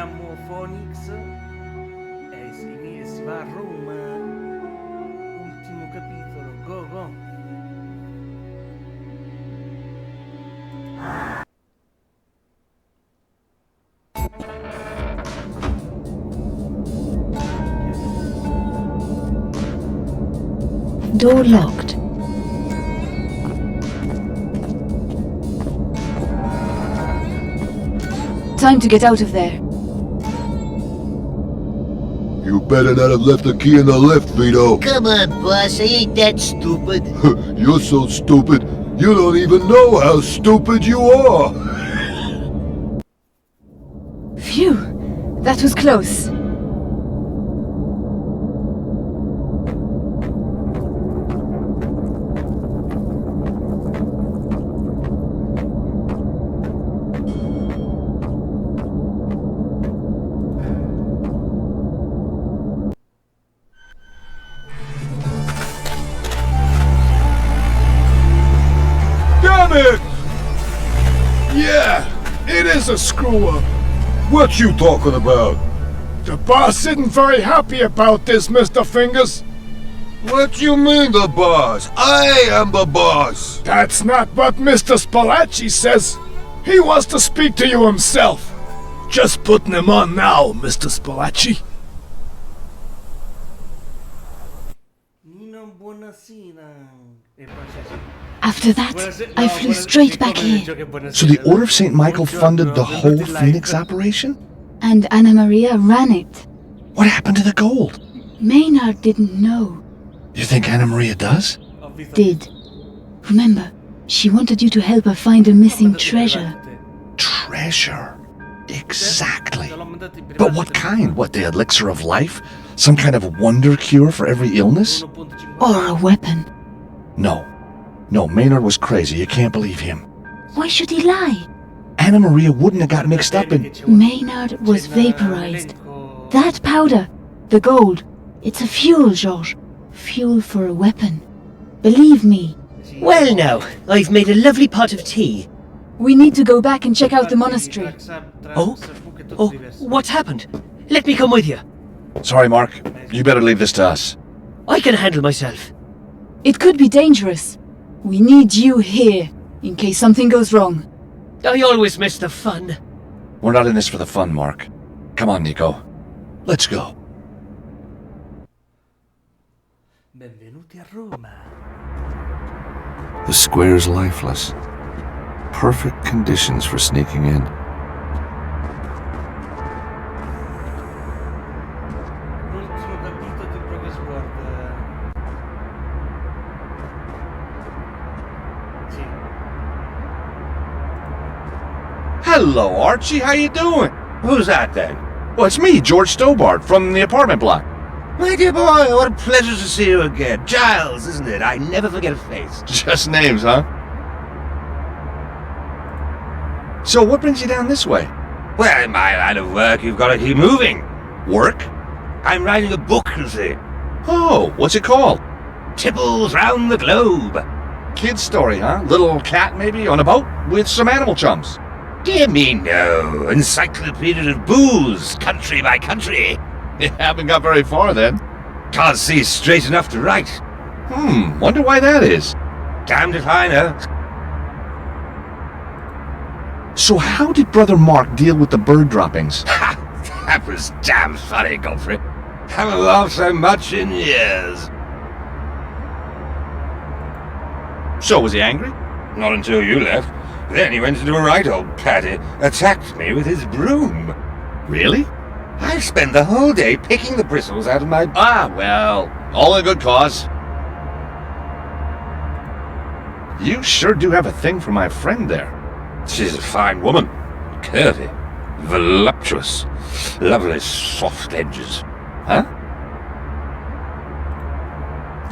chiamo Phoenix e si va a Roma. Ultimo capitolo, go go. Door locked. Time to get out of there. You better not have left the key in the lift, Vito. Come on, boss, I ain't that stupid. You're so stupid, you don't even know how stupid you are. Phew, that was close. Damn it! Yeah, it is a screw-up. What you talking about? The boss isn't very happy about this, Mr. Fingers. What you mean the boss? I am the boss. That's not what Mr. Spalacci says. He wants to speak to you himself. Just putting him on now, Mr. Spalacci. Nino, buonasera. E poi c'è- After that, I flew straight back here. So the Order of St. Michael funded the whole Phoenix operation? And Anna Maria ran it. What happened to the gold? Maynard didn't know. You think Anna Maria does? Did. Remember, she wanted you to help her find a missing treasure. Treasure. Exactly. But what kind? What, the elixir of life? Some kind of wonder cure for every illness? Or a weapon. No. No, Maynard was crazy. You can't believe him. Why should he lie? Anna Maria wouldn't have got mixed up in... Maynard was vaporized. That powder, the gold, it's a fuel, Georges. Fuel for a weapon. Believe me. Well now, I've made a lovely pot of tea. We need to go back and check out the monastery. Oh, what's happened? Let me come with you. Sorry, Mark. You better leave this to us. I can handle myself. It could be dangerous. We need you here, in case something goes wrong. I always miss the fun. We're not in this for the fun, Mark. Come on, Nico. Let's go. Benvenuti a Roma. The square's lifeless. Perfect conditions for sneaking in. L'ultimo capitolo di Progress Board. Sì. Hello, Archie. How you doing? Who's that then? Well, it's me, George Stobart, from the apartment block. My dear boy, what a pleasure to see you again. Giles, isn't it? I never forget a face. Just names, huh? So, what brings you down this way? Well, in my line of work, you've got to keep moving. Work? I'm writing a book, you see. Oh, what's it called? Tipples round the globe. Kid's story, huh? Little cat, maybe, on a boat with some animal chums. Dear me, no. Encyclopedia of booze, country by country. You haven't got very far, then. Can't see straight enough to write. Wonder why that is. Damned if I know. So how did Brother Mark deal with the bird droppings? Ha! That was damn funny, Godfrey. Haven't laughed so much in years. So, was he angry? Not until you left. Then he went into a right old paddy, attacked me with his broom. Really? I spent the whole day picking the bristles out of my... Ah, well, all in a good cause. You sure do have a thing for my friend there. She's a fine woman. Curvy. Voluptuous. Lovely soft edges. Huh?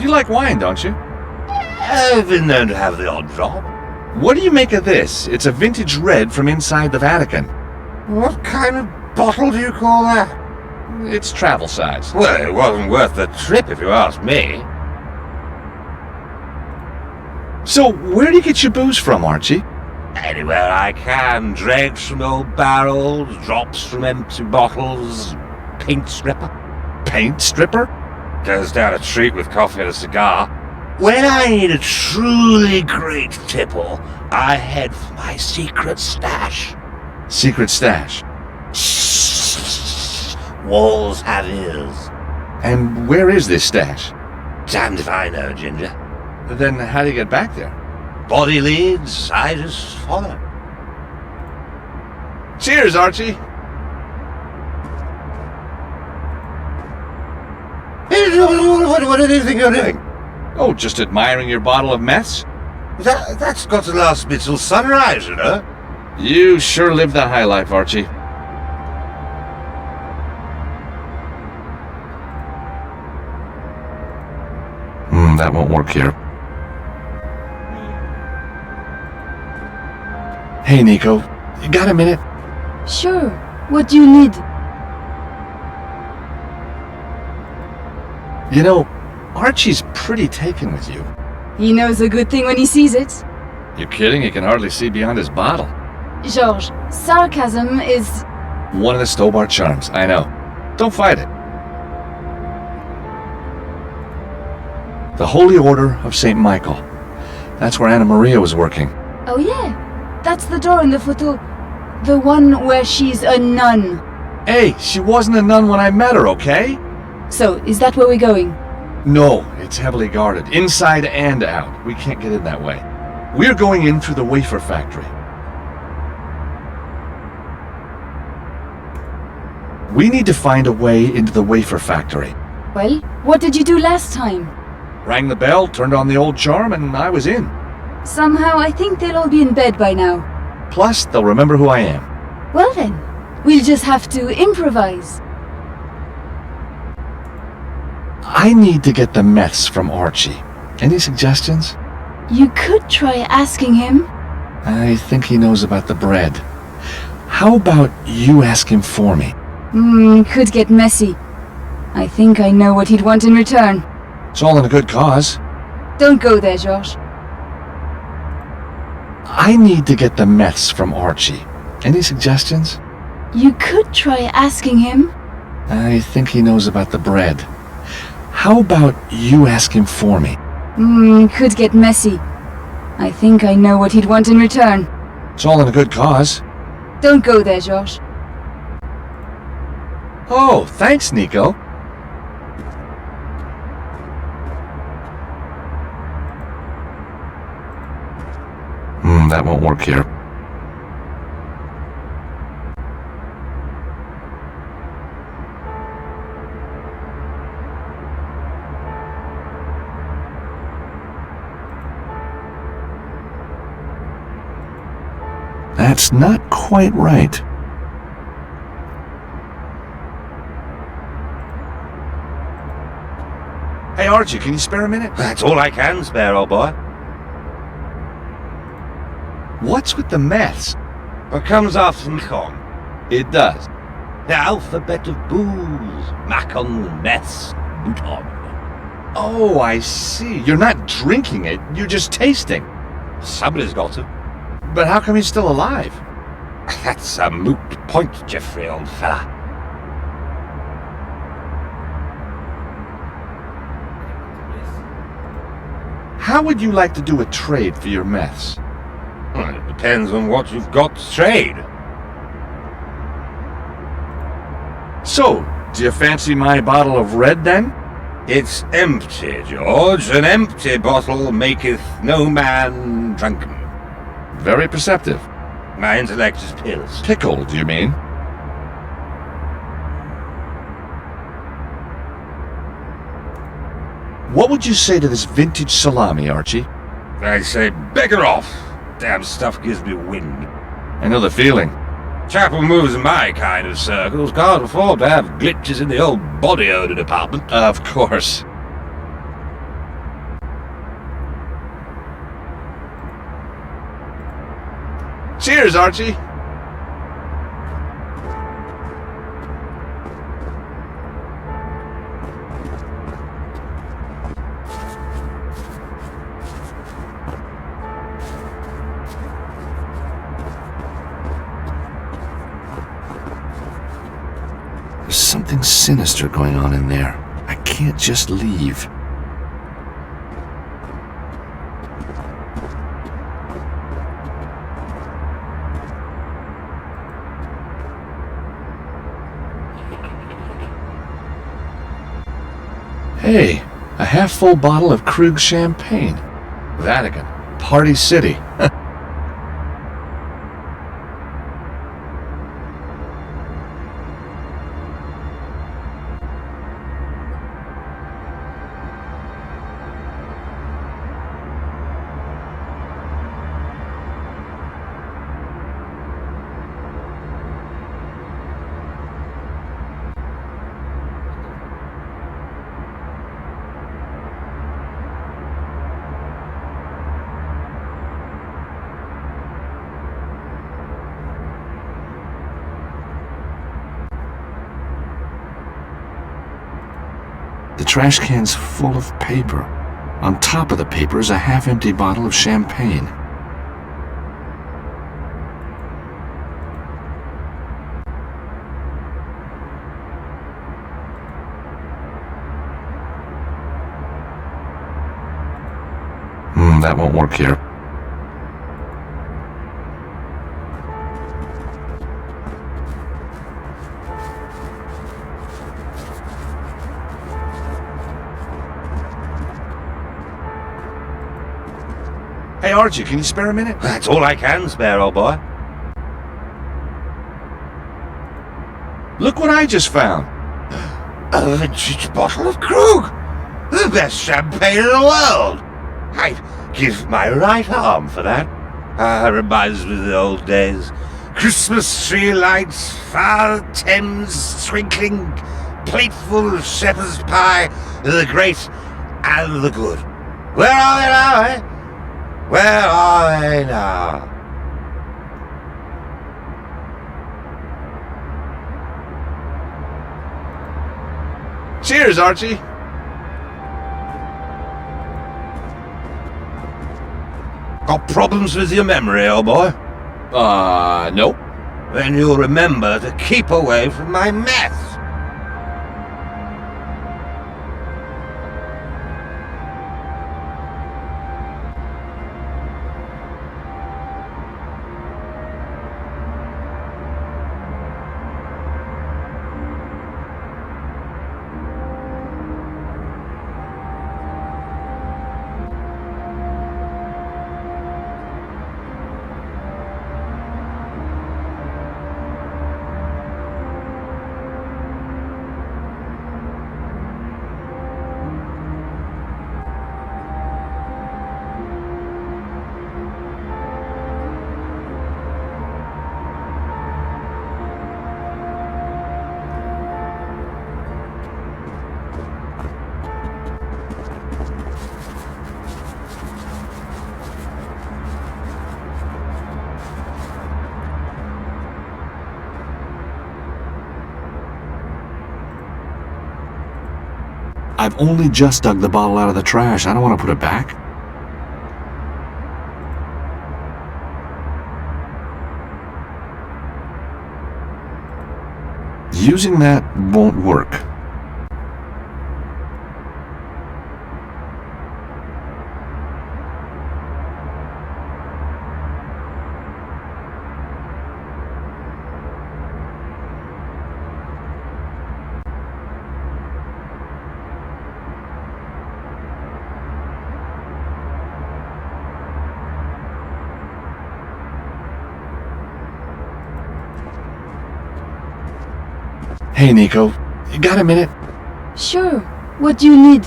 You like wine, don't you? I've been known to have the odd drop. What do you make of this? It's a vintage red from inside the Vatican. What kind of bottle do you call that? It's travel size. Well, it wasn't worth the trip if you ask me. So, where do you get your booze from, Archie? Anywhere I can. Dregs from old barrels, drops from empty bottles, paint stripper. Paint stripper? Goes down a treat with coffee and a cigar. When I need a truly great tipple, I head for my secret stash. Secret stash. Walls have ears. And where is this stash? Damned if I know, Ginger. Then how do you get back there? Body leads, I just follow. Cheers, Archie. What do you think you're doing? Oh, just admiring your bottle of meths? That's got to last me till sunrise, you know. You sure live the high life, Archie. That won't work here. Hey, Nico. You got a minute? Sure. What do you need? You know, Archie's pretty taken with you. He knows a good thing when he sees it. You're kidding? He can hardly see beyond his bottle. Georges, sarcasm is... One of the Stobart charms, I know. Don't fight it. The Holy Order of St. Michael. That's where Anna Maria was working. Oh yeah, that's the door in the photo. The one where she's a nun. Hey, she wasn't a nun when I met her, okay? So, is that where we're going? No, it's heavily guarded, inside and out. We can't get in that way. We're going in through the wafer factory. We need to find a way into the wafer factory. Well, what did you do last time? Rang the bell, turned on the old charm, and I was in. Somehow, I think they'll all be in bed by now. Plus, they'll remember who I am. Well then, we'll just have to improvise. I need to get the meths from Archie. Any suggestions? You could try asking him. I think he knows about the bread. How about you ask him for me? Could get messy. I think I know what he'd want in return. It's all in a good cause. Don't go there, Georges. I need to get the meths from Archie. Any suggestions? You could try asking him. I think he knows about the bread. How about you ask him for me? Could get messy. I think I know what he'd want in return. It's all in a good cause. Don't go there, Georges. Oh, thanks, Nico. That won't work here. That's not quite right. Hey, Archie, can you spare a minute? That's all I can spare, old boy. What's with the meths? What comes after Macon? It does. The alphabet of booze. Macon, mess, bouton. Oh, I see. You're not drinking it, you're just tasting. Somebody's got to. But how come he's still alive? That's a moot point, Geoffrey, old fella. How would you like to do a trade for your meths? Well, it depends on what you've got to trade. So, do you fancy my bottle of red then? It's empty, George. An empty bottle maketh no man drunken. Very perceptive. My intellect is pills. Pickled, you mean? What would you say to this vintage salami, Archie? I say, beggar off. Damn stuff gives me wind. I know the feeling. Chap who moves in my kind of circles can't afford to have glitches in the old body odor department. Of course. Cheers, Archie. something sinister going on in there. I can't just leave. Hey, a half-full bottle of Krug champagne. Vatican, Party City. The trash can's full of paper. On top of the paper is a half-empty bottle of champagne. That won't work here. Hey, Archie, can you spare a minute? That's all I can spare, old boy. Look what I just found. A vintage bottle of Krug. The best champagne in the world. I'd give my right arm for that. Reminds me of the old days. Christmas tree lights, far Thames twinkling, plateful of shepherd's pie, the great and the good. Where are they now, eh? Where are they now? Cheers, Archie. Got problems with your memory, old boy? Nope. Then you'll remember to keep away from my mess. I've only just dug the bottle out of the trash. I don't want to put it back. Using that won't work. Hey, Nico. You got a minute? Sure. What do you need?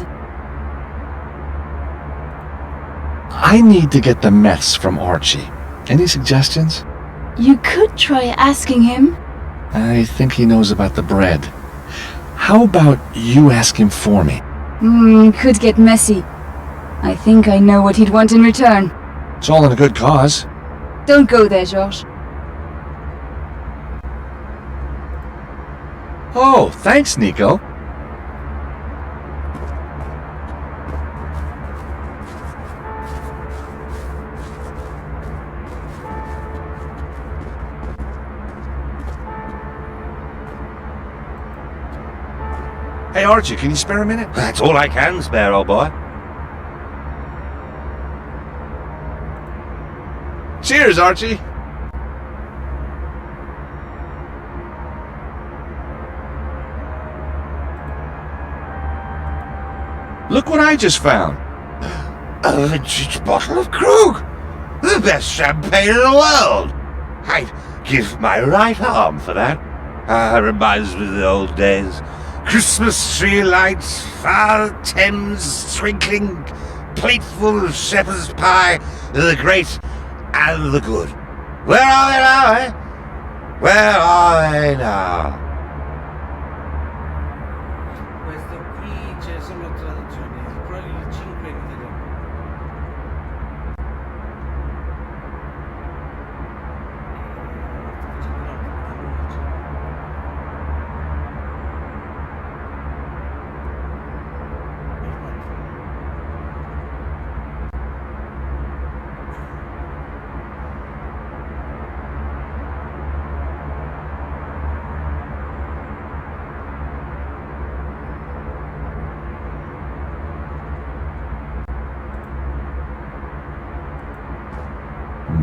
I need to get the meths from Archie. Any suggestions? You could try asking him. I think he knows about the bread. How about you ask him for me? Could get messy. I think I know what he'd want in return. It's all in a good cause. Don't go there, Georges. Oh, thanks, Nico. Hey, Archie, can you spare a minute? That's all I can spare, old boy. Cheers, Archie. Look what I just found. A vintage bottle of Krug! The best champagne in the world! I'd give my right arm for that. Reminds me of the old days. Christmas tree lights, far Thames twinkling, plateful of shepherd's pie, the great and the good. Where are they now, eh? Where are they now? Questo qui c'è solo traduzione, quelli 5 in italiano.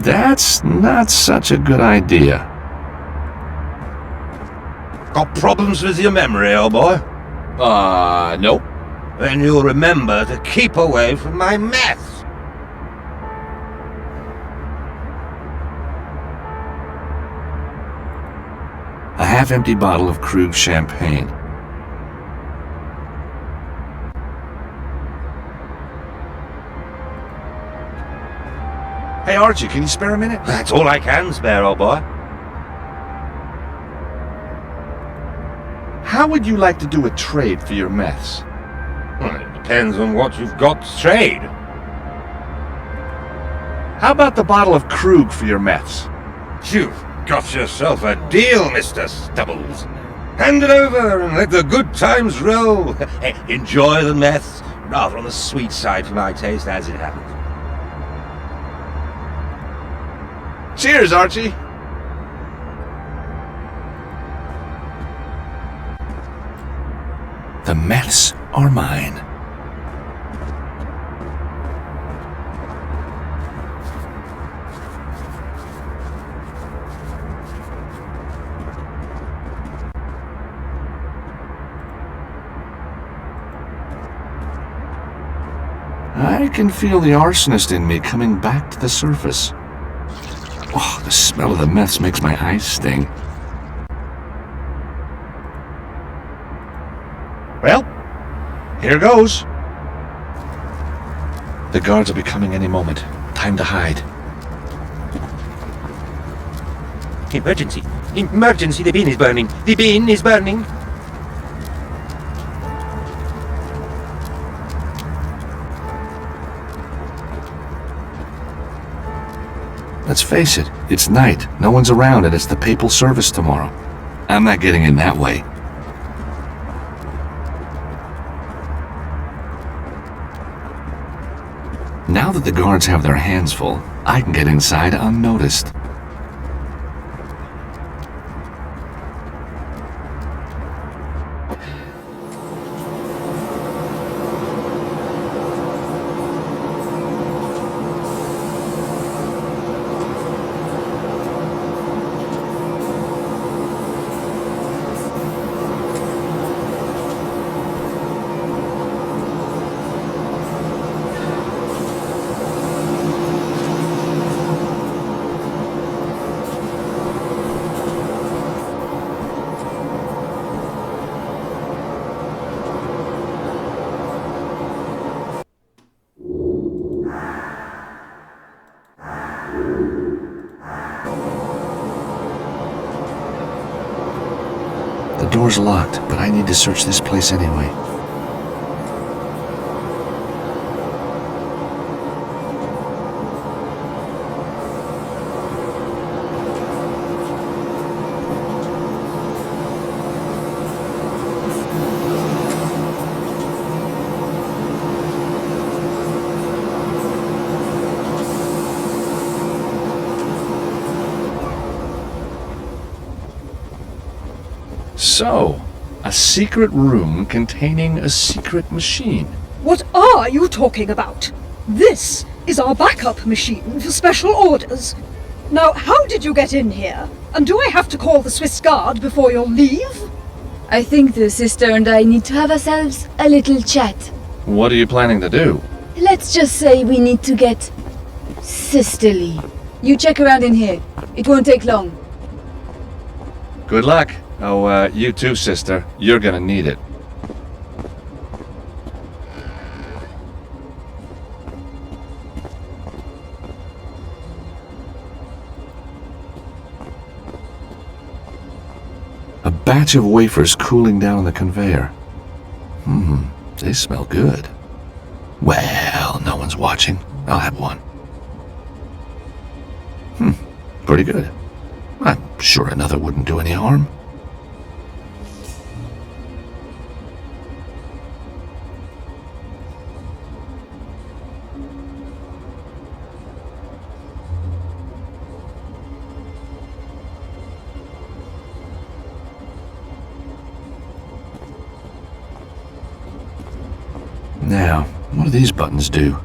That's not such a good idea. Got problems with your memory, old boy? Nope. Then you'll remember to keep away from my mess. A half-empty bottle of Krug champagne. Hey, Archie, can you spare a minute? That's all I can spare, old boy. How would you like to do a trade for your meths? Well, it depends on what you've got to trade. How about the bottle of Krug for your meths? You've got yourself a deal, Mr. Stubbles. Hand it over and let the good times roll. Enjoy the meths, rather on the sweet side for my taste, as it happens. Cheers, Archie. The meths are mine. I can feel the arsonist in me coming back to the surface. Oh, the smell of the meths makes my eyes sting. Well, here goes. The guards will be coming any moment. Time to hide. Emergency! Emergency! The bin is burning! The bin is burning! Let's face it, it's night, no one's around, and it's the papal service tomorrow. I'm not getting in that way. Now that the guards have their hands full, I can get inside unnoticed. The door's locked, but I need to search this place anyway. So, A secret room containing a secret machine. What are you talking about? This is our backup machine for special orders. Now, how did you get in here? And do I have to call the Swiss Guard before you'll leave? I think the sister and I need to have ourselves a little chat. What are you planning to do? Let's just say we need to get sisterly. You check around in here. It won't take long. Good luck. Oh, you too, sister. You're gonna need it. A batch of wafers cooling down the conveyor. They smell good. Well, no one's watching. I'll have one. Pretty good. I'm sure another wouldn't do any harm. Now, what do these buttons do?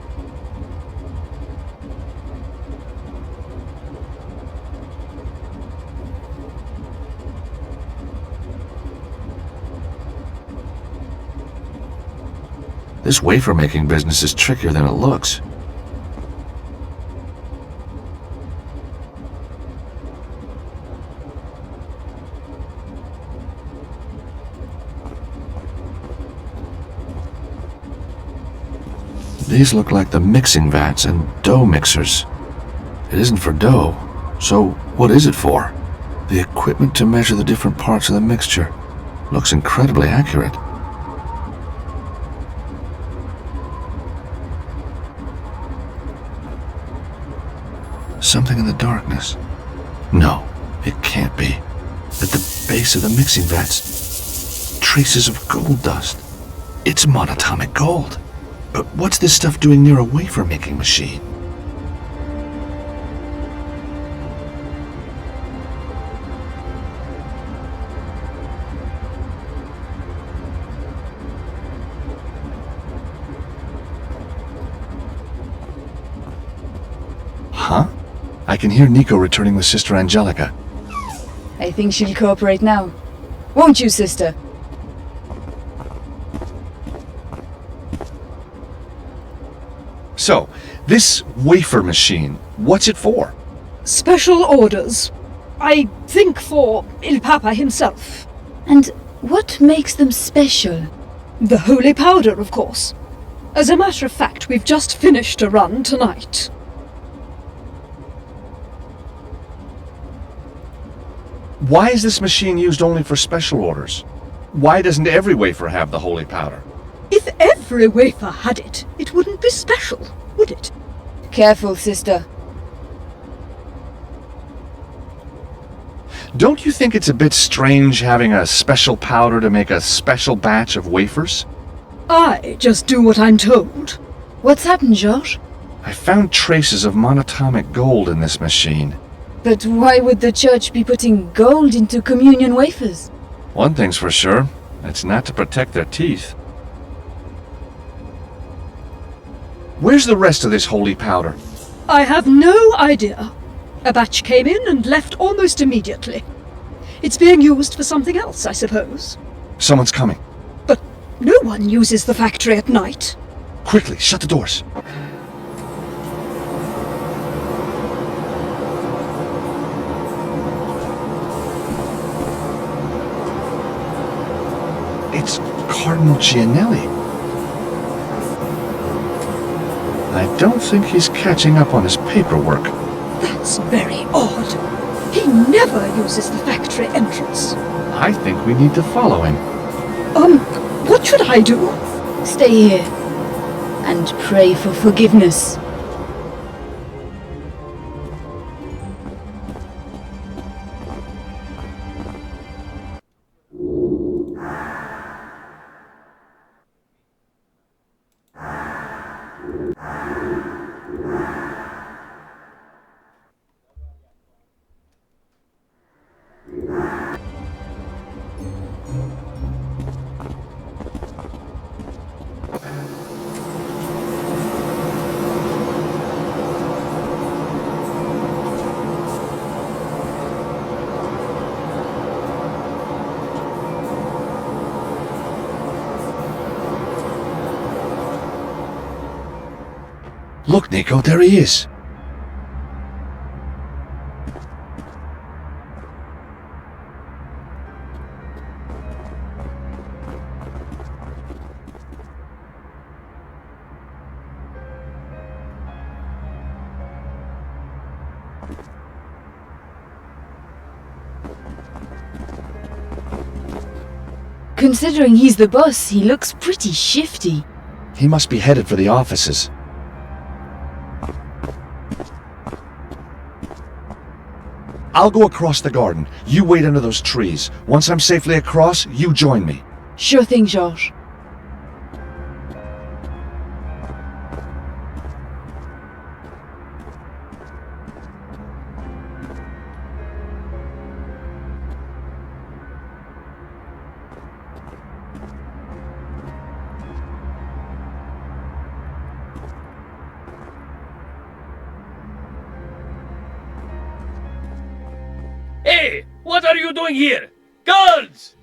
This wafer-making business is trickier than it looks. These look like the mixing vats and dough mixers. It isn't for dough, so what is it for? The equipment to measure the different parts of the mixture. Looks incredibly accurate. Something in the darkness. No, it can't be. At the base of the mixing vats, traces of gold dust. It's monatomic gold. But what's this stuff doing near a wafer-making machine? Huh? I can hear Nico returning with Sister Angelica. I think she'll cooperate now. Won't you, sister? So, this wafer machine, what's it for? Special orders. I think for Il Papa himself. And what makes them special? The holy powder, of course. As a matter of fact, we've just finished a run tonight. Why is this machine used only for special orders? Why doesn't every wafer have the holy powder? If every wafer had it, it wouldn't be special, would it? Careful, sister. Don't you think it's a bit strange having a special powder to make a special batch of wafers? I just do what I'm told. What's happened, Georges? I found traces of monatomic gold in this machine. But why would the church be putting gold into communion wafers? One thing's for sure, it's not to protect their teeth. Where's the rest of this holy powder? I have no idea. A batch came in and left almost immediately. It's being used for something else, I suppose. Someone's coming. But no one uses the factory at night. Quickly, shut the doors. It's Cardinal Gianelli. I don't think he's catching up on his paperwork. That's very odd. He never uses the factory entrance. I think we need to follow him. What should I do? Stay here and pray for forgiveness. Look, Nico, there he is. Considering he's the boss, he looks pretty shifty. He must be headed for the offices. I'll go across the garden. You wait under those trees. Once I'm safely across, you join me. Sure thing, Georges. Hey, what are you doing here? Guards!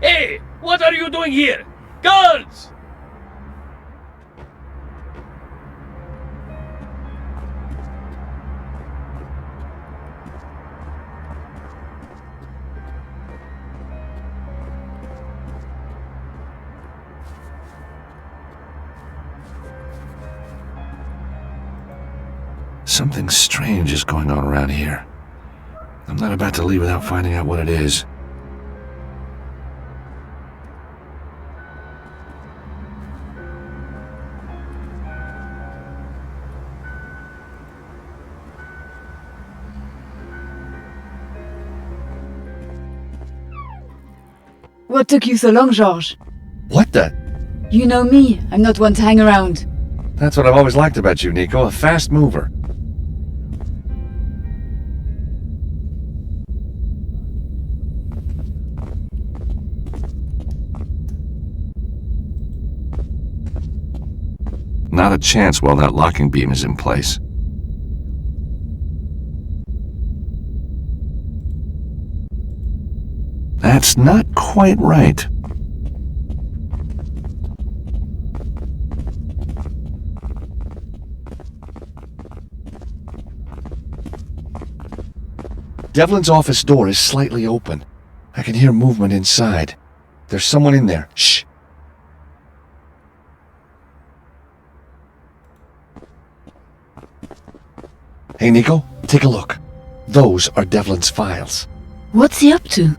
Hey, what are you doing here? Guards! Something strange is going on around here. I'm not about to leave without finding out what it is. What took you so long, Georges? What the? You know me, I'm not one to hang around. That's what I've always liked about you, Nico, a fast mover. Not a chance while that locking beam is in place. That's not quite right. Devlin's office door is slightly open. I can hear movement inside. There's someone in there. Shh. Hey, Nico, take a look. Those are Devlin's files. What's he up to?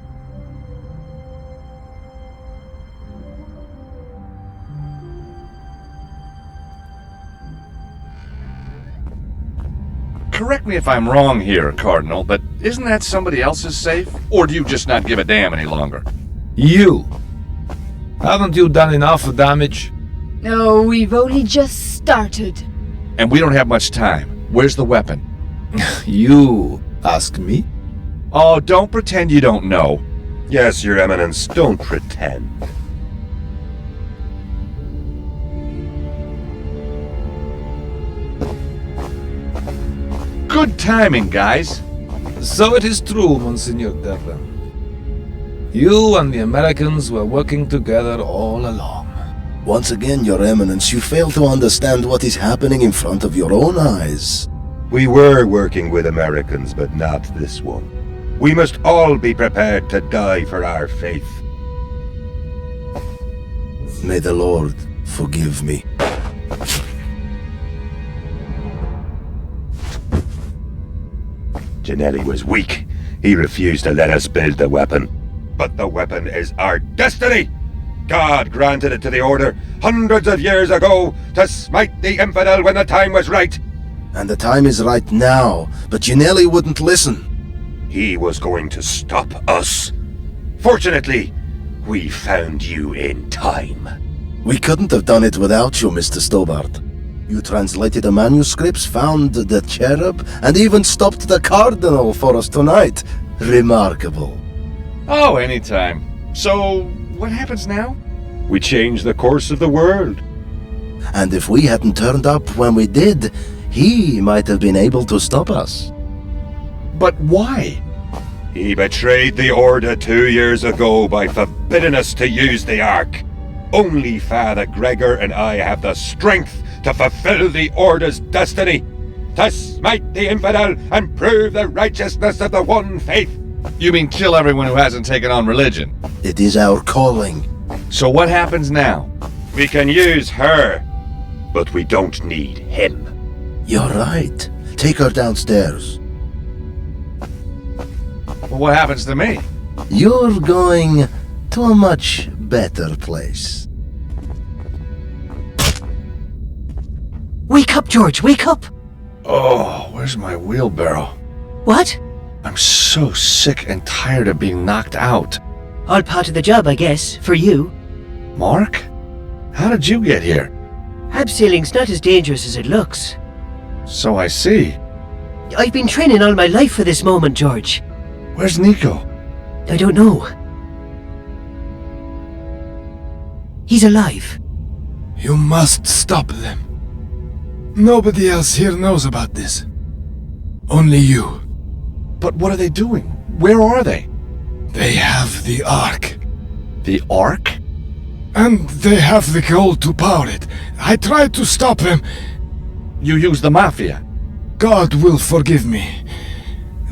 Correct me if I'm wrong here, Cardinal, but isn't that somebody else's safe? Or do you just not give a damn any longer? You! Haven't you done enough damage? No, we've only just started. And we don't have much time. Where's the weapon? You ask me? Oh, don't pretend you don't know. Yes, Your Eminence, don't pretend. Good timing, guys. So it is true, Monsignor Devlin. You and the Americans were working together all along. Once again, Your Eminence, you fail to understand what is happening in front of your own eyes. We were working with Americans, but not this one. We must all be prepared to die for our faith. May the Lord forgive me. Janelli was weak. he refused to let us build the weapon. But the weapon is our destiny! God granted it to the Order hundreds of years ago to smite the infidel when the time was right. And the time is right now, but you nearly wouldn't listen. He was going to stop us. Fortunately, we found you in time. We couldn't have done it without you, Mr. Stobart. You translated the manuscripts, found the cherub, and even stopped the cardinal for us tonight. Remarkable. Oh, anytime. So, what happens now? We changed the course of the world. And if we hadn't turned up when we did, he might have been able to stop us. But why? He betrayed the Order 2 years ago by forbidding us to use the Ark. Only Father Gregor and I have the strength to fulfill the Order's destiny, to smite the infidel and prove the righteousness of the one faith. You mean kill everyone who hasn't taken on religion? It is our calling. So what happens now? We can use her, but we don't need him. You're right. Take her downstairs. Well, what happens to me? You're going to a much better place. Wake up, George, wake up! Oh, where's my wheelbarrow? What? I'm so sick and tired of being knocked out. All part of the job, I guess, for you. Mark? How did you get here? Abseiling's not as dangerous as it looks. So I see. I've been training all my life for this moment, George. Where's Nico? I don't know. He's alive. You must stop them. Nobody else here knows about this. Only you. But what are they doing? Where are they? They have the Ark. The Ark? And they have the gold to power it. I tried to stop them. You used the Mafia? God will forgive me.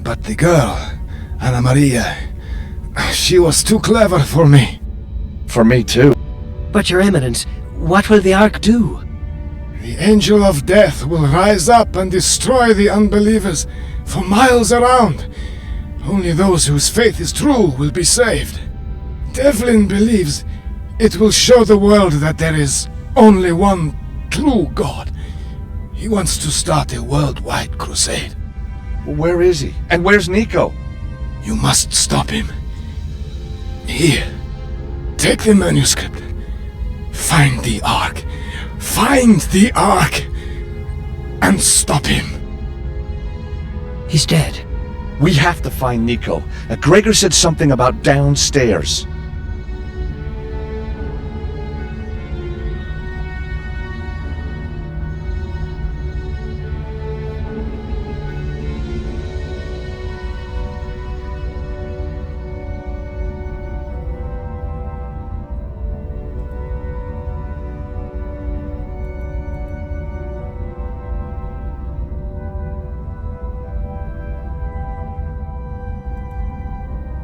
But the girl, Anna Maria, she was too clever for me. For me too. But Your Eminence, what will the Ark do? The Angel of Death will rise up and destroy the unbelievers for miles around. Only those whose faith is true will be saved. Devlin believes it will show the world that there is only one true God. He wants to start a worldwide crusade. Where is he? And where's Nico? You must stop him. Here, take the manuscript. Find the Ark. Find the Ark. And stop him. He's dead. We have to find Nico. Gregor said something about downstairs.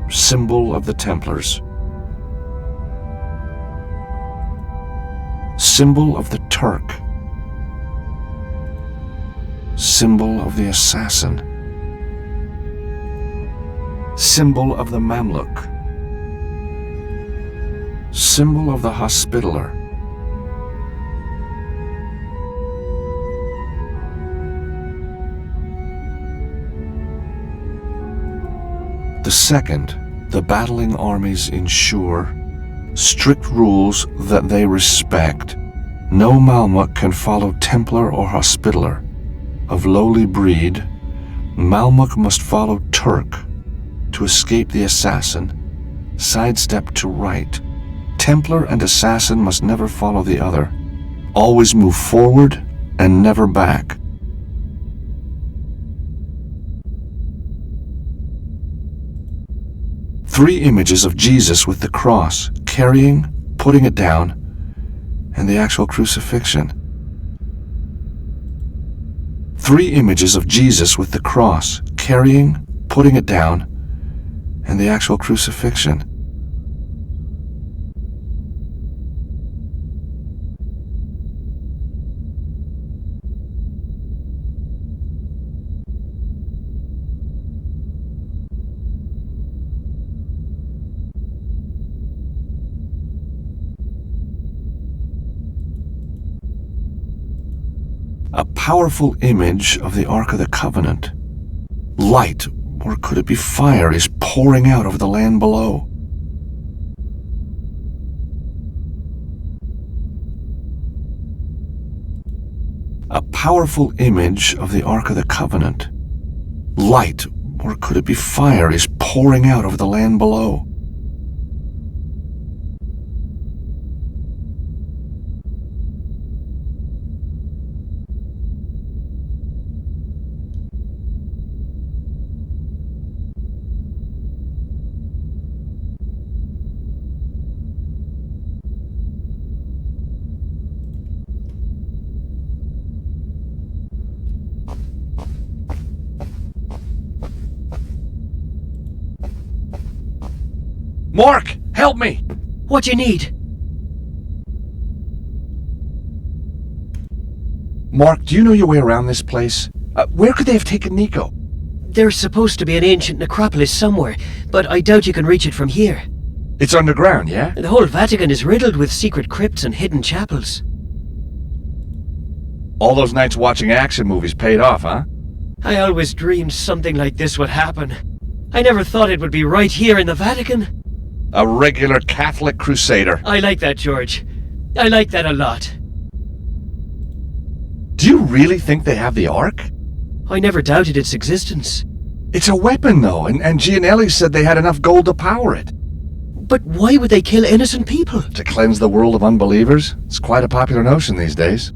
Symbol of the Templars. Symbol of the Turk. Symbol of the Assassin. Symbol of the Mamluk. Symbol of the Hospitaller. The second, the battling armies ensure strict rules that they respect. No Malmuk can follow Templar or Hospitaller. Of lowly breed, Malmuk must follow Turk. To escape the assassin, sidestep to right. Templar and assassin must never follow the other. Always move forward and never back. Three images of Jesus with the cross, carrying, putting it down, and the actual crucifixion. Three images of Jesus with the cross, carrying, putting it down, and the actual crucifixion. A powerful image of the Ark of the Covenant. Light, or could it be fire, is pouring out over the land below. A powerful image of the Ark of the Covenant. Light, or could it be fire, is pouring out over the land below. Mark, help me! What do you need? Mark, do you know your way around this place? Where could they have taken Nico? There's supposed to be an ancient necropolis somewhere, but I doubt you can reach it from here. It's underground, yeah? The whole Vatican is riddled with secret crypts and hidden chapels. All those nights watching action movies paid off, huh? I always dreamed something like this would happen. I never thought it would be right here in the Vatican. A regular Catholic crusader. I like that, George. I like that a lot. Do you really think they have the Ark? I never doubted its existence. It's a weapon, though, and Gianelli said they had enough gold to power it. But why would they kill innocent people? To cleanse the world of unbelievers? It's quite a popular notion these days.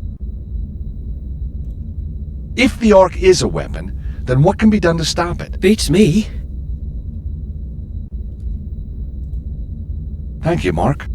If the Ark is a weapon, then what can be done to stop it? Beats me. Thank you, Mark.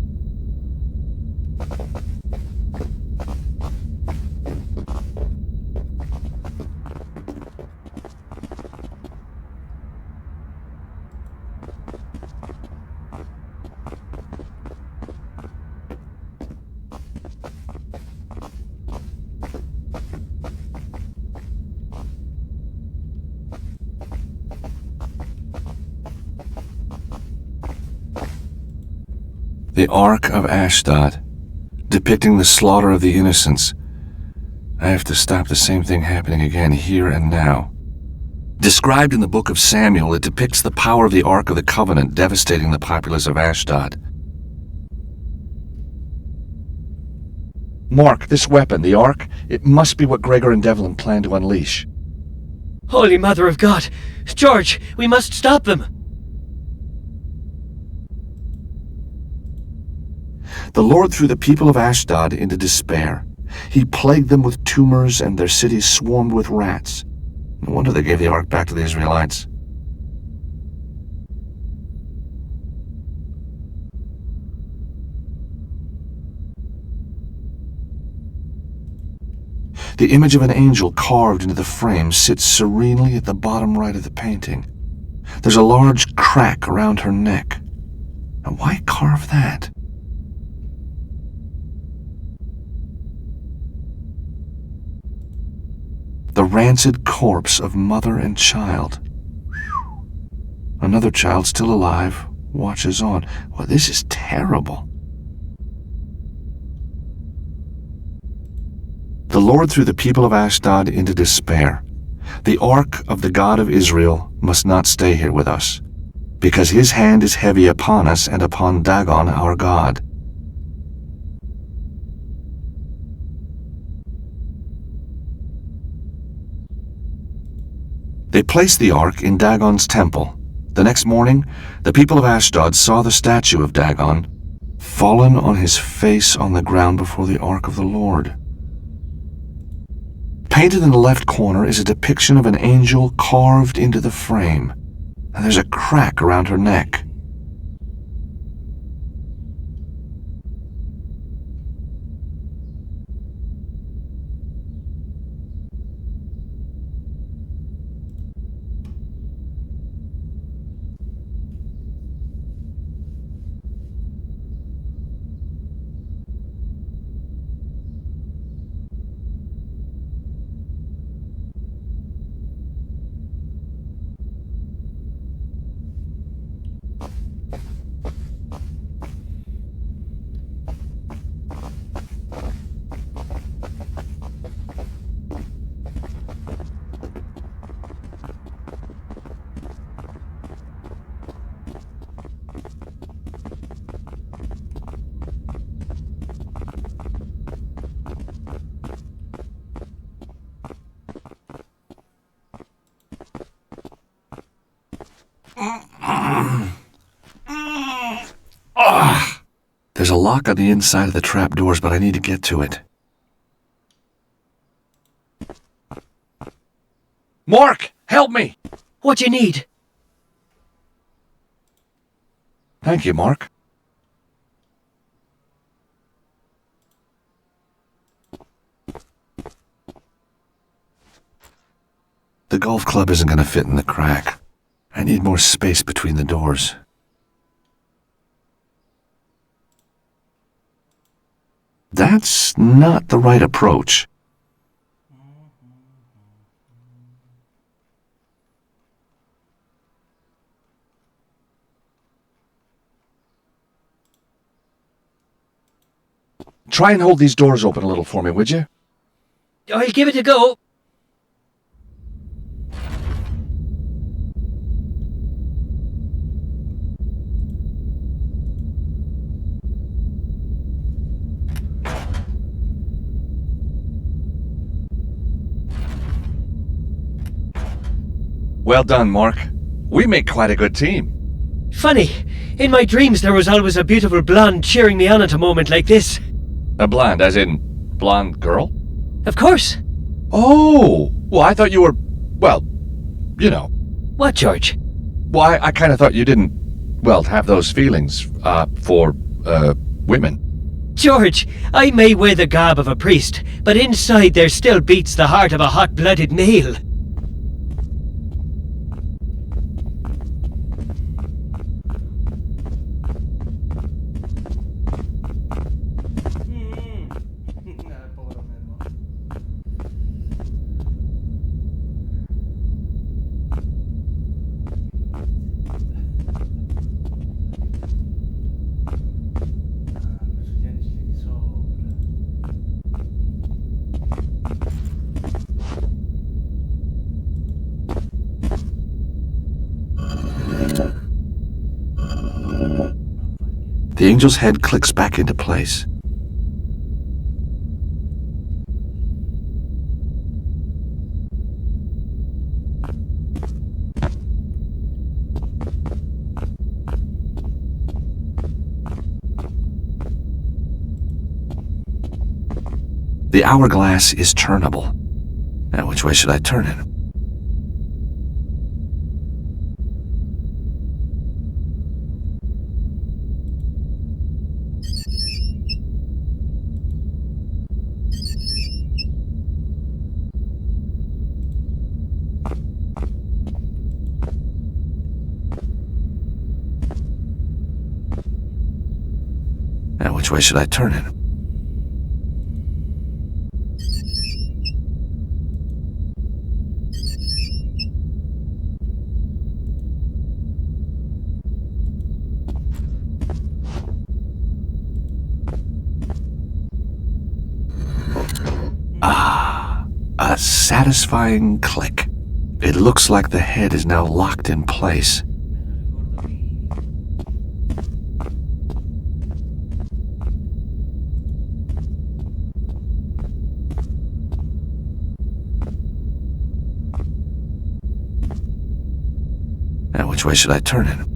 The Ark of Ashdod, depicting the slaughter of the innocents. I have to stop the same thing happening again here and now. Described in the book of Samuel, it depicts the power of the Ark of the Covenant devastating the populace of Ashdod. Mark, this weapon, the Ark, it must be what Gregor and Devlin plan to unleash. Holy Mother of God! George, we must stop them! The Lord threw the people of Ashdod into despair. He plagued them with tumors, and their cities swarmed with rats. No wonder they gave the Ark back to the Israelites. The image of an angel carved into the frame sits serenely at the bottom right of the painting. There's a large crack around her neck. Now, why carve that? The rancid corpse of mother and child. Another child still alive watches on. Well, this is terrible. The Lord threw the people of Ashdod into despair. The Ark of the God of Israel must not stay here with us, because his hand is heavy upon us and upon Dagon our God. They placed the Ark in Dagon's temple. The next morning, the people of Ashdod saw the statue of Dagon fallen on his face on the ground before the Ark of the Lord. Painted in the left corner is a depiction of an angel carved into the frame, and there's a crack around her neck. There's a lock on the inside of the trapdoors, but I need to get to it. Mark, help me! What do you need? Thank you, Mark. The golf club isn't going to fit in the crack. I need more space between the doors. That's not the right approach. Try and hold these doors open a little for me, would you? I'll give it a go. Well done, Mark. We make quite a good team. Funny, in my dreams there was always a beautiful blonde cheering me on at a moment like this. A blonde, as in blonde girl? Of course. Oh, well, I thought you were, well, you know. What, George? Well, I kind of thought you didn't, well, have those feelings, for, women. George, I may wear the garb of a priest, but inside there still beats the heart of a hot-blooded male. Povero Memo. Sugli angeli di sopra. The angel's head clicks back into place. The hourglass is turnable. Now, which way should I turn it? Now, which way should I turn it? A satisfying click. It looks like the head is now locked in place. Now, which way should I turn it?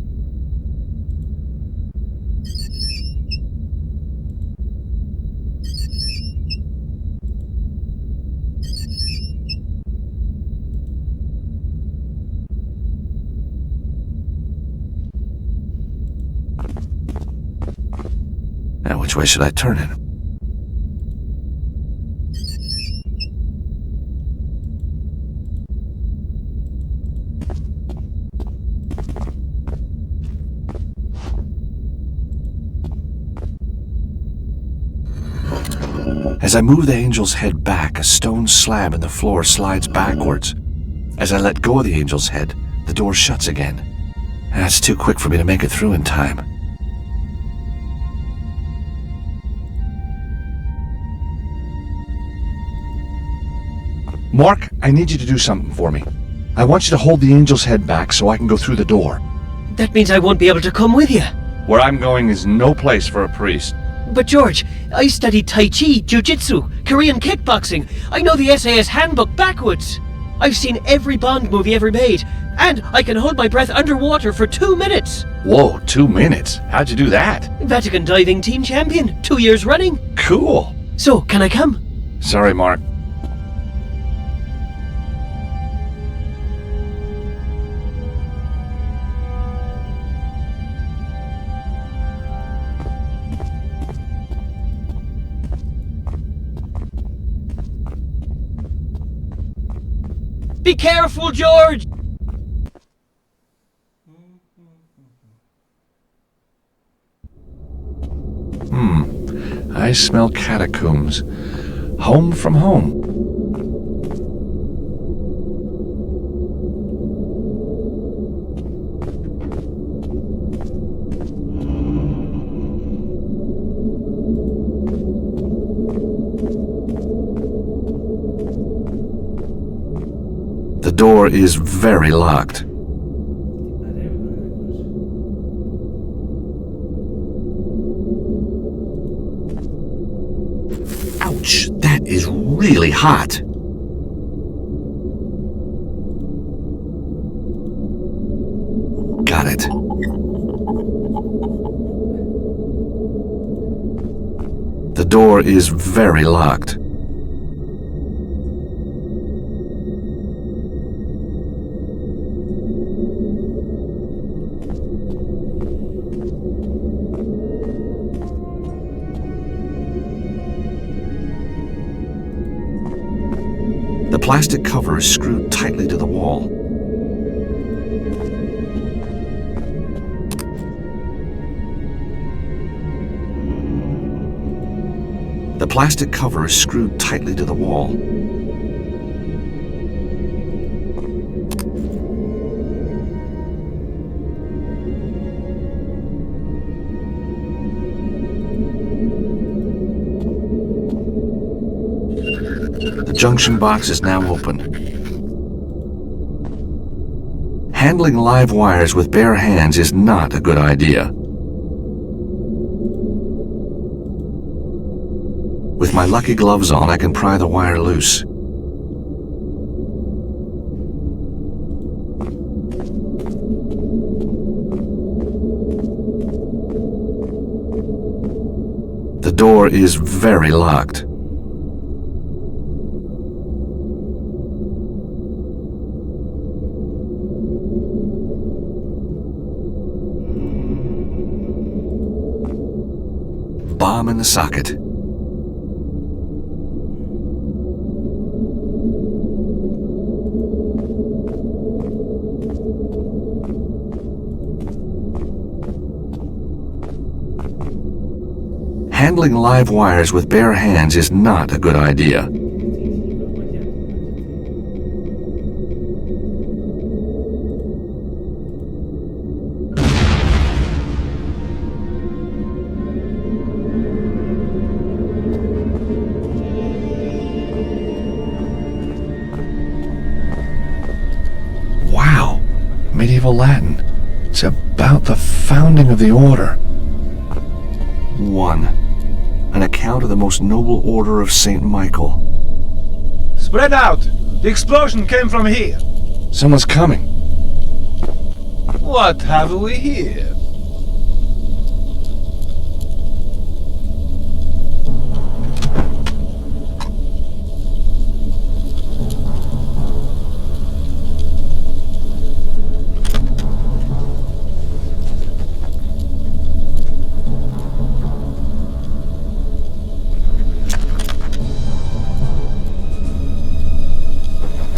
Now, which way should I turn it? As I move the angel's head back, a stone slab in the floor slides backwards. As I let go of the angel's head, the door shuts again. That's too quick for me to make it through in time. Mark, I need you to do something for me. I want you to hold the angel's head back so I can go through the door. That means I won't be able to come with you. Where I'm going is no place for a priest. But George, I studied Tai Chi, Jiu-Jitsu, Korean kickboxing. I know the SAS handbook backwards. I've seen every Bond movie ever made. And I can hold my breath underwater for 2 minutes. Whoa, 2 minutes? How'd you do that? Vatican diving team champion, 2 years running. Cool. So, can I come? Sorry, Mark. Be careful, George! I smell catacombs. Home from home. The door is very locked. Ouch, that is really hot. Got it. The door is very locked. The plastic cover is screwed tightly to the wall. The plastic cover is screwed tightly to the wall. The junction box is now open. Handling live wires with bare hands is not a good idea. With my lucky gloves on, I can pry the wire loose. The door is very locked. Bomb in the socket. Handling live wires with bare hands is not a good idea. Wow, medieval Latin. It's about the founding of the order. 1. An account of the most noble order of St. Michael. Spread out! The explosion came from here. Someone's coming. What have we here?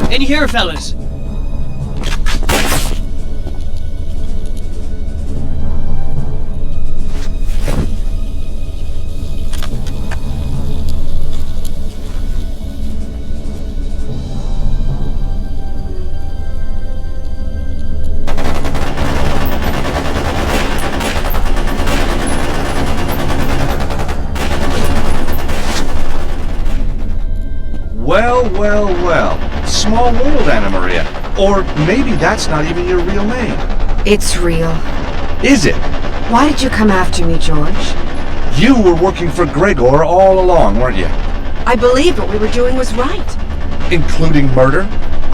In here, fellas. Well, well, well. Small world, Anna Maria. Or maybe that's not even your real name. It's real. Is it? Why did you come after me, George? You were working for Gregor all along, weren't you? I believed what we were doing was right. Including murder?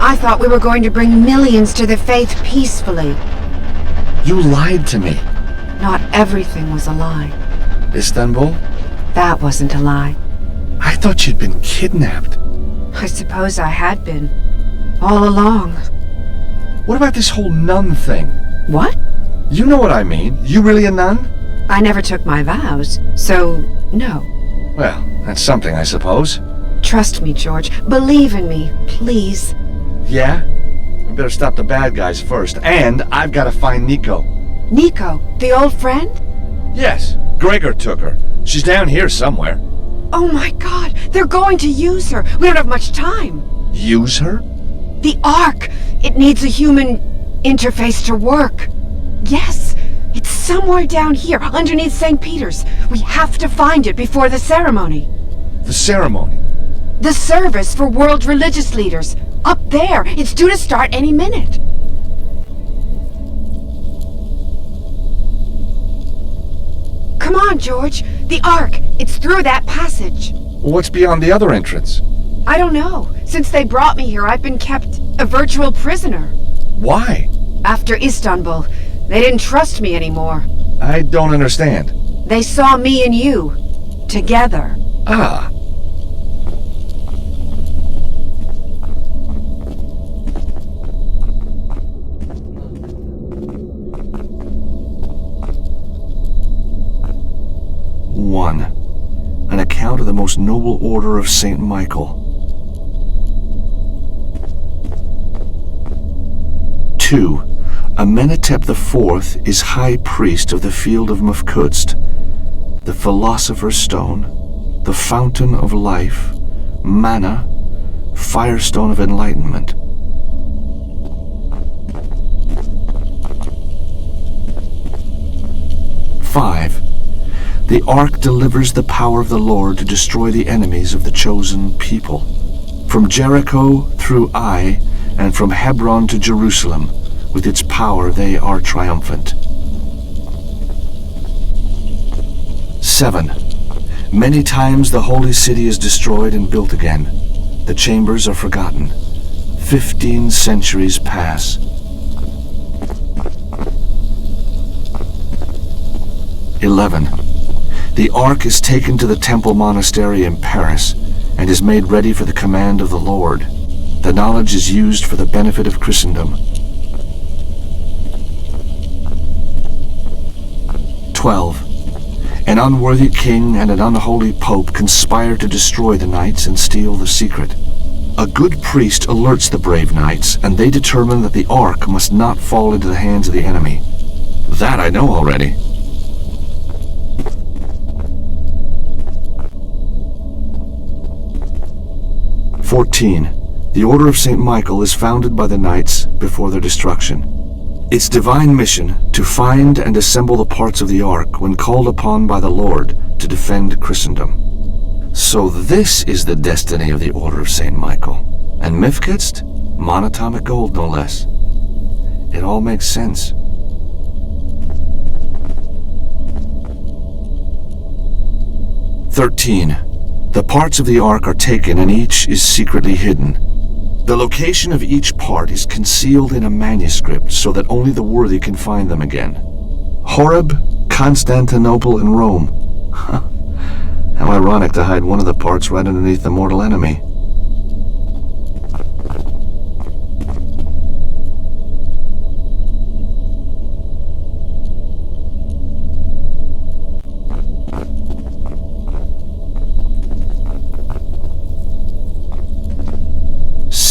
I thought we were going to bring millions to the faith peacefully. You lied to me. Not everything was a lie. Istanbul? That wasn't a lie. I thought you'd been kidnapped. I suppose I had been. All along. What about this whole nun thing? What? You know what I mean. You really a nun? I never took my vows, so no. Well, that's something, I suppose. Trust me, George. Believe in me, please. Yeah? We better stop the bad guys first, and I've got to find Nico. Nico, the old friend? Yes, Gregor took her. She's down here somewhere. Oh my God, they're going to use her. We don't have much time. Use her? The Ark. It needs a human interface to work. Yes, it's somewhere down here, underneath St. Peter's. We have to find it before the ceremony. The ceremony? The service for world religious leaders. Up there. It's due to start any minute. Come on, George. The Ark. It's through that passage. What's beyond the other entrance? I don't know. Since they brought me here, I've been kept a virtual prisoner. Why? After Istanbul, they didn't trust me anymore. I don't understand. They saw me and you. Together. Ah. An account of the most noble order of Saint Michael. 2. Amenhotep IV is high priest of the field of Mufkudst, the philosopher's stone, the fountain of life, manna, firestone of enlightenment. 5. The Ark delivers the power of the Lord to destroy the enemies of the chosen people. From Jericho through Ai, and from Hebron to Jerusalem, with its power they are triumphant. 7. Many times the holy city is destroyed and built again. The chambers are forgotten. 15 centuries pass. 11. The Ark is taken to the Temple Monastery in Paris and is made ready for the command of the Lord. The knowledge is used for the benefit of Christendom. 12. An unworthy king and an unholy pope conspire to destroy the knights and steal the secret. A good priest alerts the brave knights, and they determine that the Ark must not fall into the hands of the enemy. That I know already. 14. The Order of St. Michael is founded by the knights before their destruction. Its divine mission to find and assemble the parts of the Ark when called upon by the Lord to defend Christendom. So this is the destiny of the Order of St. Michael. And Mifkitst? Monatomic gold, no less. It all makes sense. 13. The parts of the Ark are taken and each is secretly hidden. The location of each part is concealed in a manuscript so that only the worthy can find them again. Horeb, Constantinople, and Rome. How ironic to hide one of the parts right underneath the mortal enemy.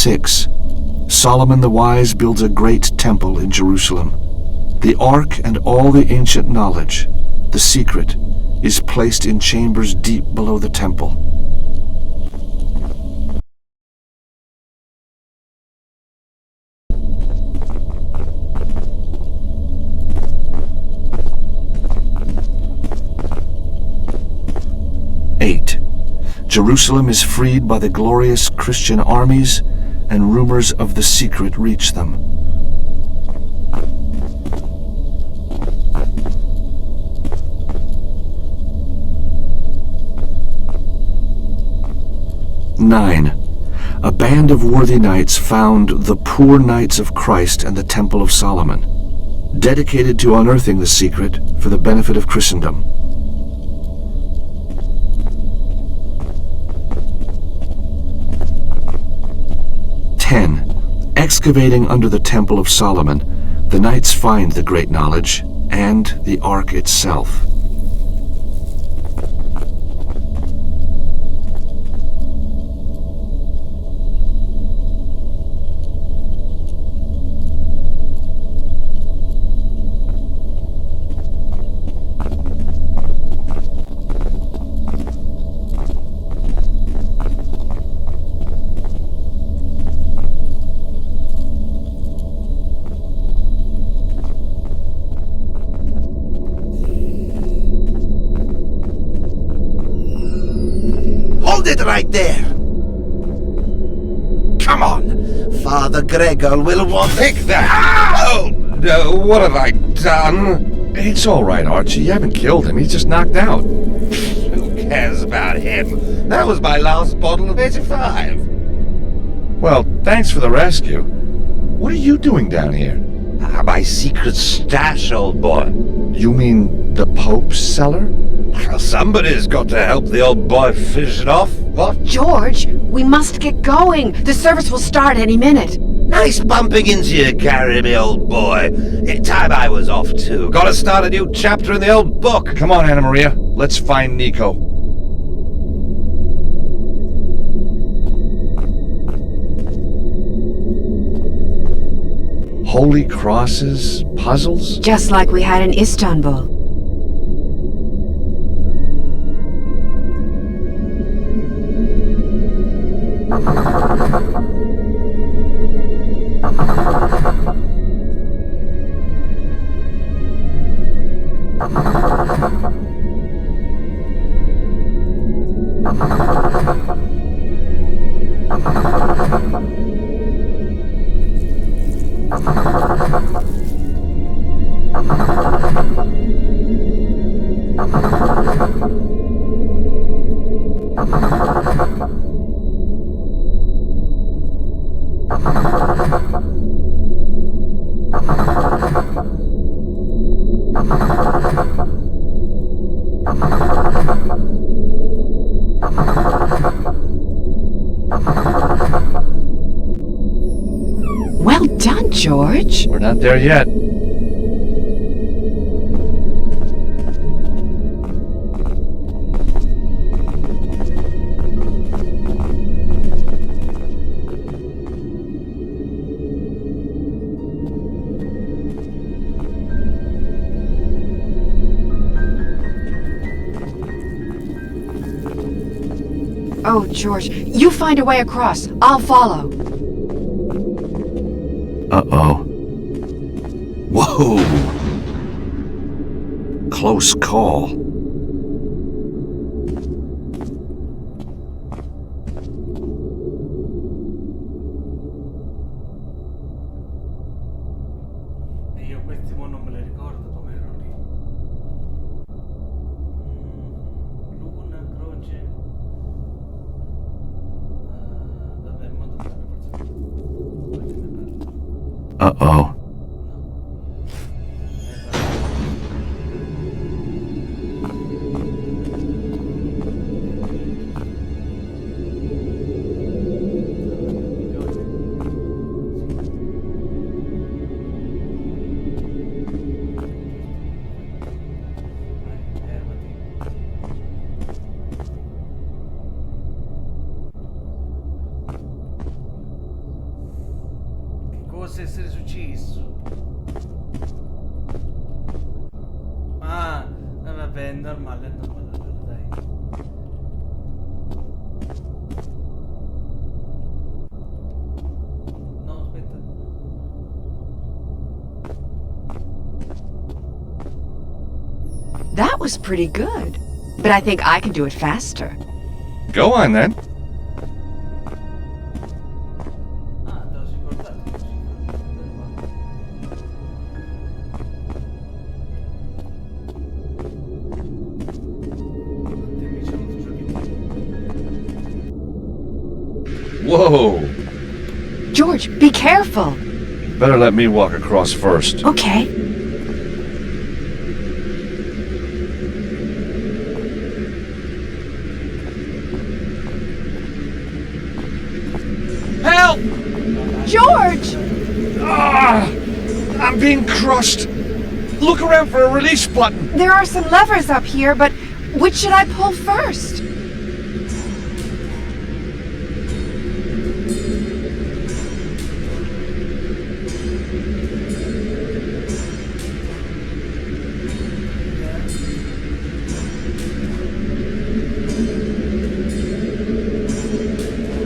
6. Solomon the Wise builds a great temple in Jerusalem. The Ark and all the ancient knowledge, the secret, is placed in chambers deep below the temple. Jerusalem is freed by the glorious Christian armies, and rumors of the secret reach them. (9) a band of worthy knights found the poor Knights of Christ and the Temple of Solomon, dedicated to unearthing the secret for the benefit of Christendom. Excavating under the Temple of Solomon, the knights find the great knowledge and the Ark itself. Hold it right there! Come on! Father Gregor will want... Take that! Oh, no, what have I done? It's all right, Archie. You haven't killed him. He's just knocked out. Who cares about him? That was my last bottle of 85. Well, thanks for the rescue. What are you doing down here? My secret stash, old boy. You mean the Pope's cellar? Well, somebody's got to help the old boy finish it off. What? George, we must get going. The service will start any minute. Nice bumping into you, Gary, me old boy. Time I was off too. Gotta start a new chapter in the old book. Come on, Anna Maria. Let's find Nico. Holy crosses, puzzles? Just like we had in Istanbul. Well done, George. We're not there yet. Oh, George, you find a way across. I'll follow. Uh-oh. Whoa! Close call. E io questi mo non me li ricordo come erano lì. Luna, croce. Vabbè, ma dovrebbe forse... Uh-oh. Cosa essere successo? Ah, vabbè, è normale, allora, dai. No, aspetta. That was pretty good. But I think I can do it faster. Go on, then. Whoa! George, be careful. Better let me walk across first. Okay. Help! George! Ah! I'm being crushed. Look around for a release button. There are some levers up here, but which should I pull first?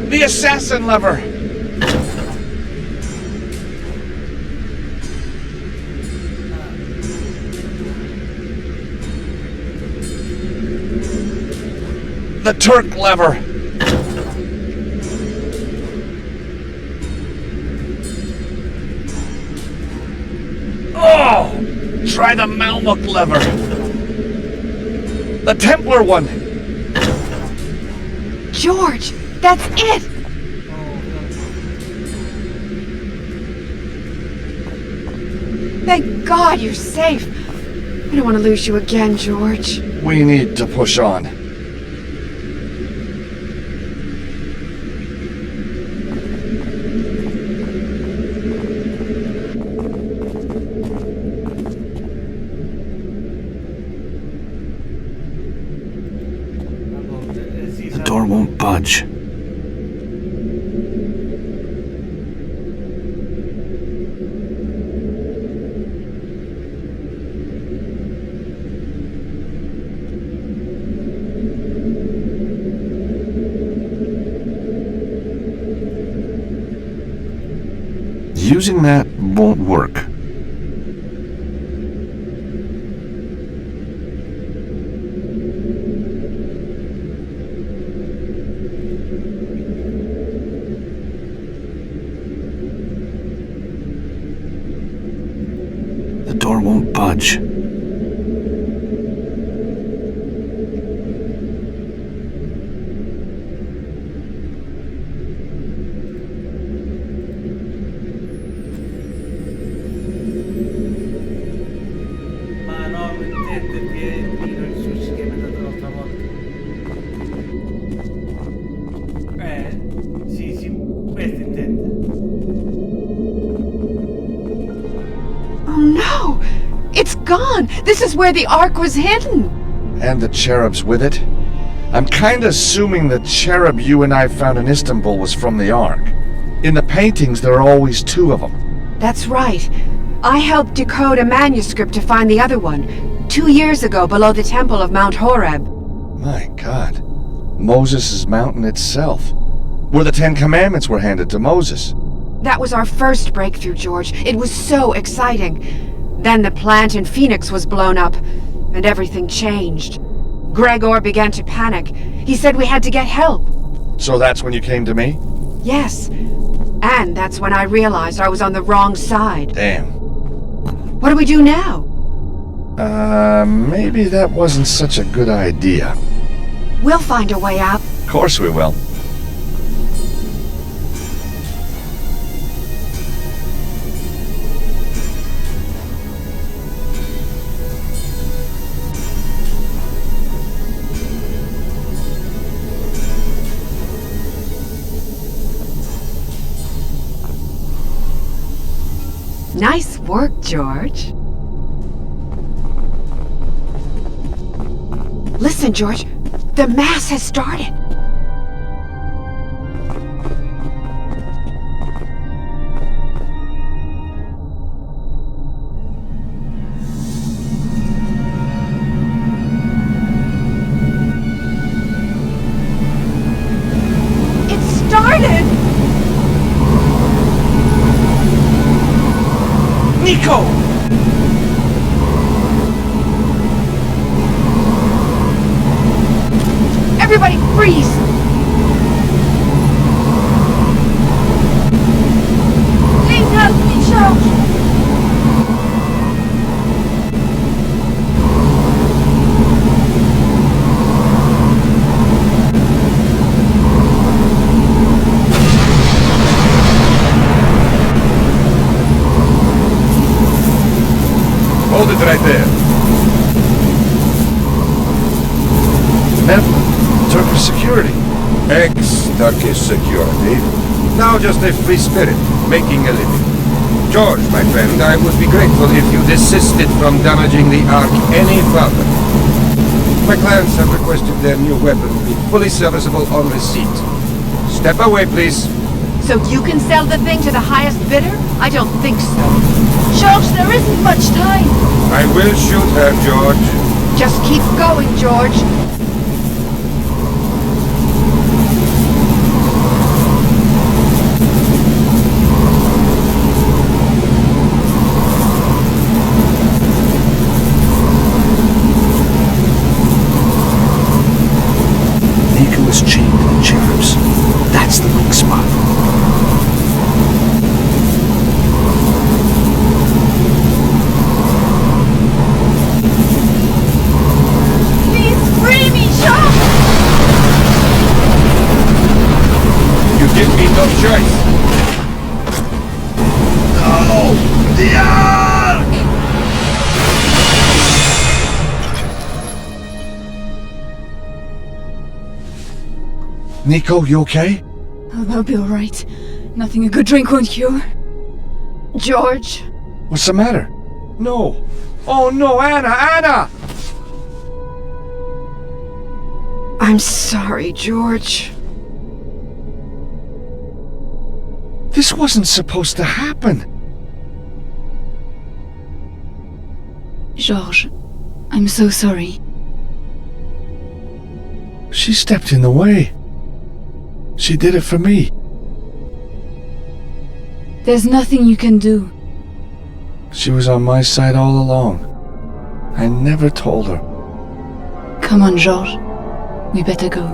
The assassin lever. The Turk lever. Oh! Try the Malmuk lever. The Templar one. George, that's it! Thank God you're safe. I don't want to lose you again, George. We need to push on. The door won't budge. Using that won't work. The door won't budge. Ma no, mettete che tiro il sushi che mi ha dato l'altra volta. Sì, questo intende. Oh no! It's gone! This is where the Ark was hidden! And the cherubs with it? I'm kinda assuming the cherub you and I found in Istanbul was from the Ark. In the paintings, there are always two of them. That's right. I helped decode a manuscript to find the other one, 2 years ago below the temple of Mount Horeb. My God. Moses' mountain itself. Where the Ten Commandments were handed to Moses. That was our first breakthrough, George. It was so exciting. Then the plant in Phoenix was blown up, and everything changed. Gregor began to panic. He said we had to get help. So that's when you came to me? Yes. And that's when I realized I was on the wrong side. Damn. What do we do now? Maybe that wasn't such a good idea. We'll find a way out. Of course we will. Nice work, George. Listen, George. The Mass has started. It started! Nico! Everybody freeze! Please help me, George! Hold it right there. Neville, Turkish security. Ex-Turkish security. Now just a free spirit, making a living. George, my friend, I would be grateful if you desisted from damaging the Ark any further. My clients have requested their new weapon be fully serviceable on receipt. Step away, please. So you can sell the thing to the highest bidder? I don't think so. George, there isn't much time. I will shoot her, George. Just keep going, George. Nico is chained to the cherubs. That's the weak spot. Please free me, George! You give me no choice. No! The Ark! Nico, you okay? Oh, I'll be alright. Nothing a good drink won't cure. George. What's the matter? No. Oh no, Anna! I'm sorry, George. This wasn't supposed to happen. George, I'm so sorry. She stepped in the way. She did it for me. There's nothing you can do. She was on my side all along. I never told her. Come on, George. We better go.